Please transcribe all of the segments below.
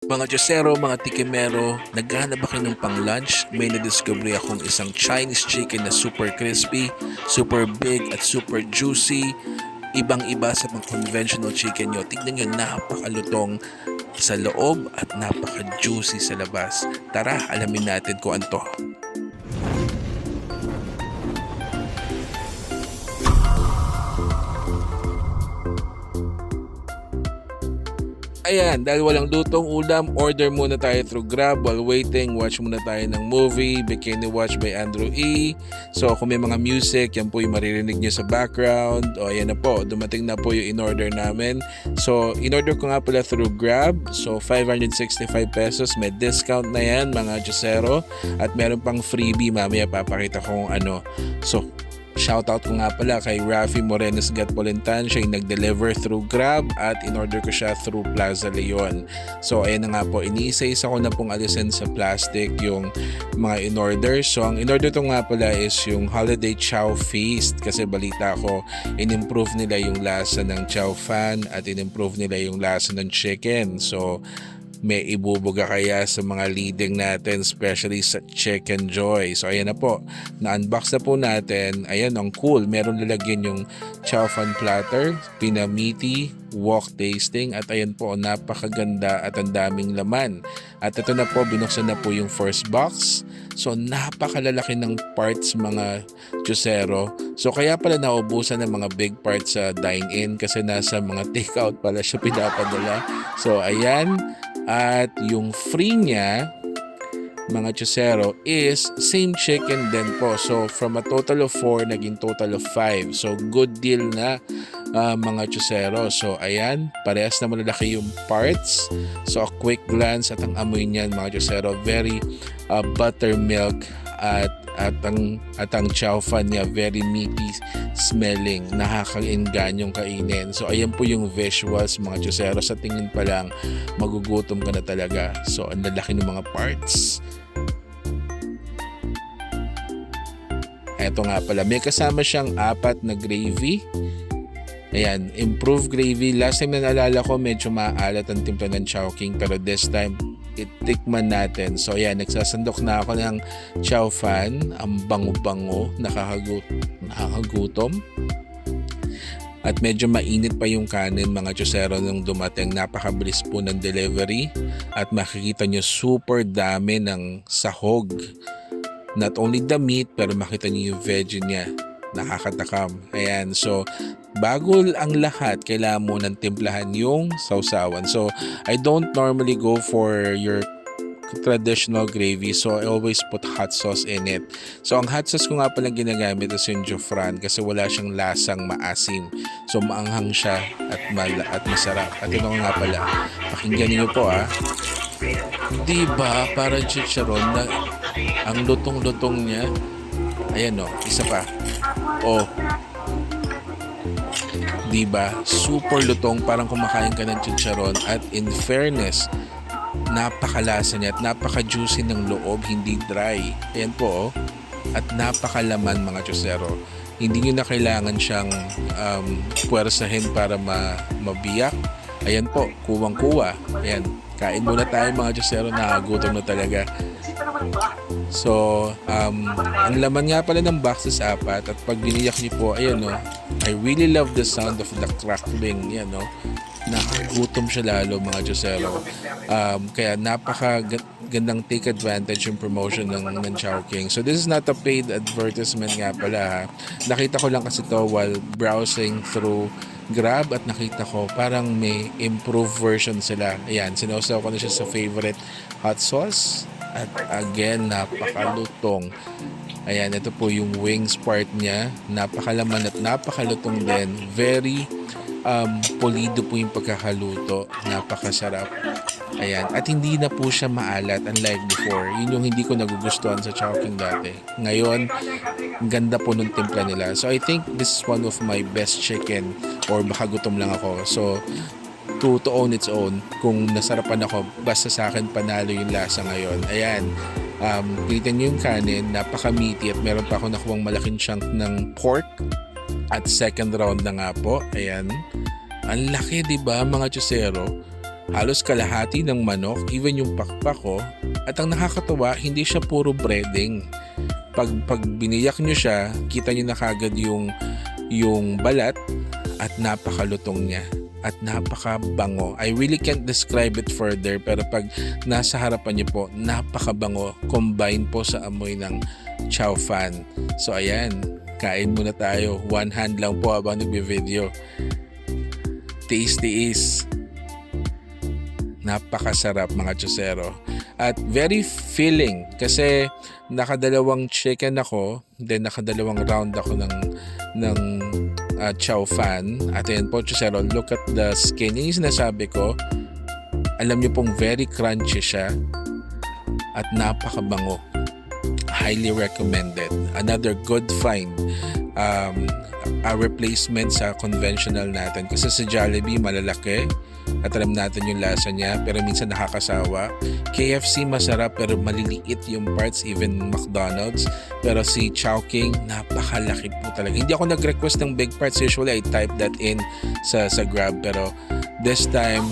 Mga Diyosero, mga tikimero, naghahanap ba kayo ng pang-lunch? May nadiscovery akong isang Chinese chicken na super crispy, super big at super juicy. Ibang-iba sa mga conventional chicken nyo. Tignan nyo, napakalutong sa loob at napaka-juicy sa labas. Tara, alamin natin kung ano to. Ayan, dahil walang lutong ulam, order muna tayo through Grab. While waiting, watch muna tayo ng movie, Bikini Watch by Andrew E. So kung may mga music, yan po yung maririnig nyo sa background. O ayan na po, dumating na po yung in-order namin. So in-order ko nga pala through Grab. So 565 pesos, may discount na yan mga Diyosero. At meron pang freebie, mamaya papakita ko kung ano. So shoutout ko nga pala kay Rafi Morenos Gatpolintan. Siya yung nag-deliver through Grab at in-order ko siya through Plaza Leon. So ayan na nga po, iniisa-isa ko na pong alisin sa plastic yung mga in-order. So ang in-order to nga pala is yung Holiday Chow Feast kasi balita ko in-improve nila yung lasa ng chow fan at in-improve nila yung lasa ng chicken. So may ibubuga kaya sa mga leading natin, especially sa Chicken Joy. So ayan na po, na-unbox na po natin. Ayan, ang cool, meron lalagyan yung chow fan platter, pinamiti, wok tasting, at ayan po, napakaganda at ang daming laman. At ito na po, binuksan na po yung first box. So napakalalaki ng parts mga Diyosero. So kaya pala naubusan ng mga big parts sa dine-in kasi nasa mga takeout pala siya pinapadala. So ayan, at yung free niya mga Diyosero is same chicken din po. So from a total of 4 naging total of 5. So good deal na mga Diyosero. So ayan, parehas na malalaki yung parts. So a quick glance at ang amoy niyan mga Diyosero, very buttermilk at ang chow fan niya very meaty smelling, nakakainganyong kainin. So ayan po yung visuals mga Diyosero, sa tingin pa lang magugutom ka na talaga. So ang lalaki ng mga parts. Eto nga pala, may kasama siyang 4 na gravy. Ayan, improved gravy. Last time na naalala ko, medyo maalat ang timpla ng Chowking, pero this time, itikman natin. So ayan, nagsasandok na ako ng chow fan. Ang bango-bango, nakakagutom. At medyo mainit pa yung kanin mga Diyosero nung dumating. Napakabilis po ng delivery. At makikita nyo super dami ng sahog. Not only the meat, pero makita nyo yung veggie niya. Nakakatakam. Ayan, so bago ang lahat, kailangan mo ng timplahan yung sausawan. So I don't normally go for your traditional gravy, so I always put hot sauce in it. So ang hot sauce ko nga palang ginagamit is yung Jofran kasi wala siyang lasang maasim. So maanghang siya at masarap. At ito nga pala, pakinggan niyo po diba parang chicharon na ang lutong-lutong niya. Ayan isa pa. Diba? Super lutong, parang kumakain ka ng chicharon. At in fairness, napakalasa niya at napaka-juicy ng loob, hindi dry. Ayan po At napakalaman mga Diyosero. Hindi nyo na kailangan siyang puwersahin para mabiyak. Ayan po, kuwang-kuwa. Ayan, kain muna tayo mga Diyosero, nakagutom na talaga. So, ang laman nga pala ng box is 4 at pag biniyak niyo po, ayan I really love the sound of the crackling, yan nakagutom siya lalo mga Diyosero. Kaya napakagandang take advantage yung promotion ng Chowking. So this is not a paid advertisement nga pala Nakita ko lang kasi to while browsing through Grab at nakita ko parang may improved version sila. Ayan, sinausaw ko na siya sa favorite hot sauce. At again, napakalutong. Ayan, ito po yung wings part niya. Napakalaman at napakalutong din. Very pulido po yung pagkakaluto. Napakasarap. Ayan. At hindi na po siya maalat unlike before. Yun yung hindi ko nagugustuhan sa Chowking dati. Ngayon, ganda po nung timpla nila. So I think this is one of my best chicken or baka gutom lang ako. So to own its own, kung nasarapan ako, basta sa akin panalo yung lasa ngayon. Ayan. Tingnan nyo yung kanin, napaka-meaty at meron pa ako nakuwang malaking chunk ng pork at second round na nga po. Ayan. Ang laki, diba mga Diyosero? halos kalahati ng manok, even yung pakpak ko. At ang nakakatawa, hindi siya puro breading. Pag biniyak nyo siya, kita nyo na kagad yung balat at napakalutong niya at napakabango. I really can't describe it further, pero pag nasa harapan niyo po, napakabango. Combine po sa amoy ng chow fan. So ayan, kain muna tayo. One hand lang po habang nagbe-video. Tasty is. Napakasarap mga chosero. At very filling kasi nakadalawang chicken ako, then nakadalawang round ako ng chow fan. At ayan po chosero, look at the skin. Yung sinasabi ko, alam niyo pong very crunchy siya at napakabango. Highly recommended. Another good find. A replacement sa conventional natin. Kasi sa Jollibee malalaki at alam natin yung lasa niya, pero minsan nakakasawa. KFC masarap pero maliliit yung parts, even McDonald's. Pero si Chowking, napakalaki po talaga. Hindi ako nag-request ng big parts. Usually I type that in sa Grab, pero this time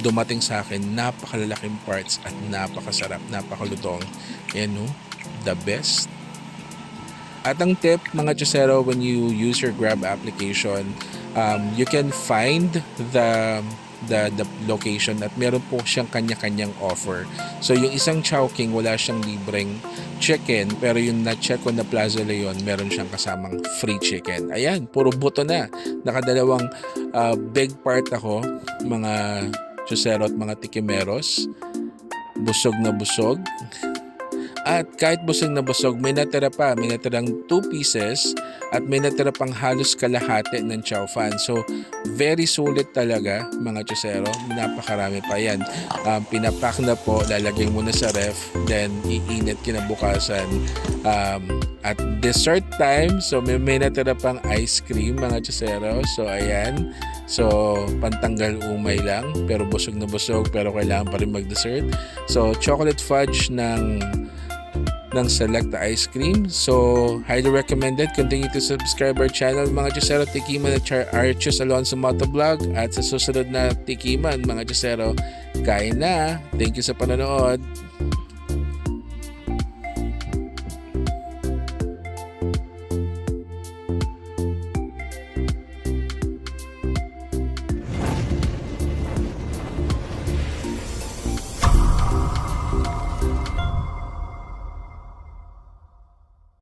dumating sa akin napakalalaking parts at napakasarap, napakalutong. Ayan no, the best. At ang tip mga chosero, when you use your Grab application, you can find the location at meron po siyang kanya-kanyang offer. So yung isang Chowking wala siyang libreng chicken, pero yung na-check ko na Plaza Leon meron siyang kasamang free chicken. Ayan, puro buto na. Nakadalawang big part ako mga chosero at mga tikimeros. Busog na busog. At kahit busog na busog, may natira pa. May natirang 2 pieces at may natira pang halos kalahati ng chow fan. So, very sulit talaga mga chosero. Napakarami pa yan. Pinapack na po, lalagay mo na sa ref, then iinit kinabukasan. At dessert time, so may natira pang ice cream mga chosero. So, ayan. So, pantanggal umay lang, pero busog na busog, pero kailangan pa rin mag-dessert. So, chocolate fudge ng Select Ice Cream. So, highly recommended. Continue to subscribe our channel mga chosero. Tikiman at Archus Alonso Motovlog. At sa susunod na tikiman mga chosero, kain na. Thank you sa panonood.